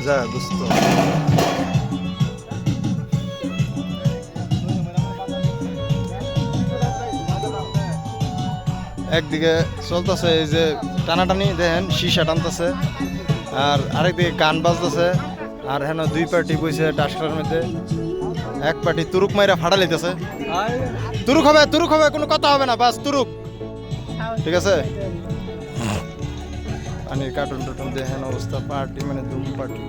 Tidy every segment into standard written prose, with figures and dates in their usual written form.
যা দোস্ত একদিকে চলতেছে এই যে টানাটানি দেখেন সীসা টানতেছে আর আরেকদিকে গান বাজতেছে আর হেন দুই পার্টি বইছে টাসকার মধ্যে এক পার্টি তুরুক মাইরা ফাড়া লইতেছে তুরুক হবে কোনো কথা হবে না বাস তুরুক ঠিক আছে পানির কার্টুন টার্টুন দেখেন অবস্থা পার্টি মানে ধুম পার্টি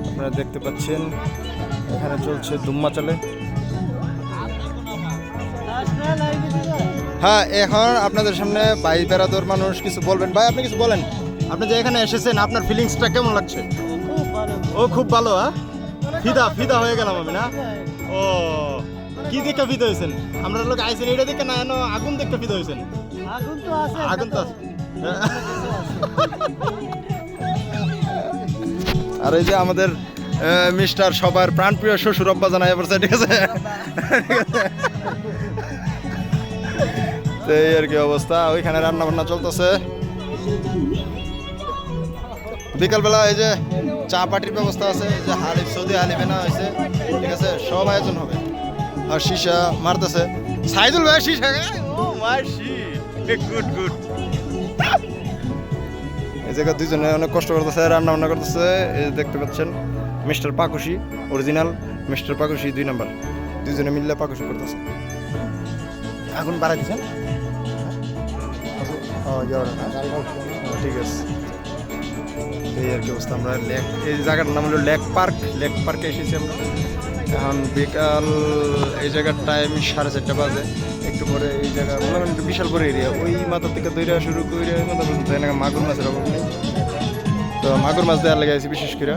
আপনারা দেখতে পাচ্ছেন এখানে চলছে দুম্মা চলে হ্যাঁ এখন আপনাদের সামনে ভাই বেড়াদোর মানুষ কিছু বলবেন ভাই আপনি কিছু বলেন আপনি যে এখানে এসেছেন আপনার ফিলিংসটা কেমন লাগছে ও খুব ভালো হ্যাঁ ফিদা হয়ে গেলাম আমি না ও কি দেখে ফিদা হয়েছেন আমরা লোক আইছেন এটা দেখে না আগুন দেখে ফিদা হয়েছেন আগুন তো আছে আর এই যে আমাদের মিস্টার সবার প্রাণপ্রিয় শ্বশুর আব্বা জানাই পড়ছে ঠিক আছে তো এই আর কি অবস্থা ওইখানে রান্না বান্না চলতেছে বিকালবেলা এই যে চা পাটির ব্যবস্থা আছে এই যে হালিফ সৌদি হালিফে না হয়েছে ঠিক আছে সব আয়োজন হবে আর সীসা মারতেছে সাইদুল ভাই সীসা ও মাই গুড এই জায়গা দুজনে অনেক কষ্ট করতেছে রান্না বান্না করতেছে এই দেখতে পাচ্ছেন মিস্টার পাকুশি অরিজিনাল মিস্টার পাকুশি 2 নম্বর দুজনে মিললে পাকুশি করতেছে আগুন বাড়াই দিচ্ছেন ঠিক আছে এই আর কি অবস্থা আমরা লেক এই জায়গাটার নাম হলো লেক পার্কে এসেছি আমরা এখন বিকাল এই জায়গার টাইম 4:30 বাজে একটু পরে এই জায়গা মনে করেন একটু বিশাল বড় এরিয়া ওই মাথা থেকে দইরা শুরু করে ওই মাথা পর্যন্ত এখানে মাগুর মাছের অভাব নেই তো মাগুর মাছ দেওয়ার লেগে আছি বিশেষ করে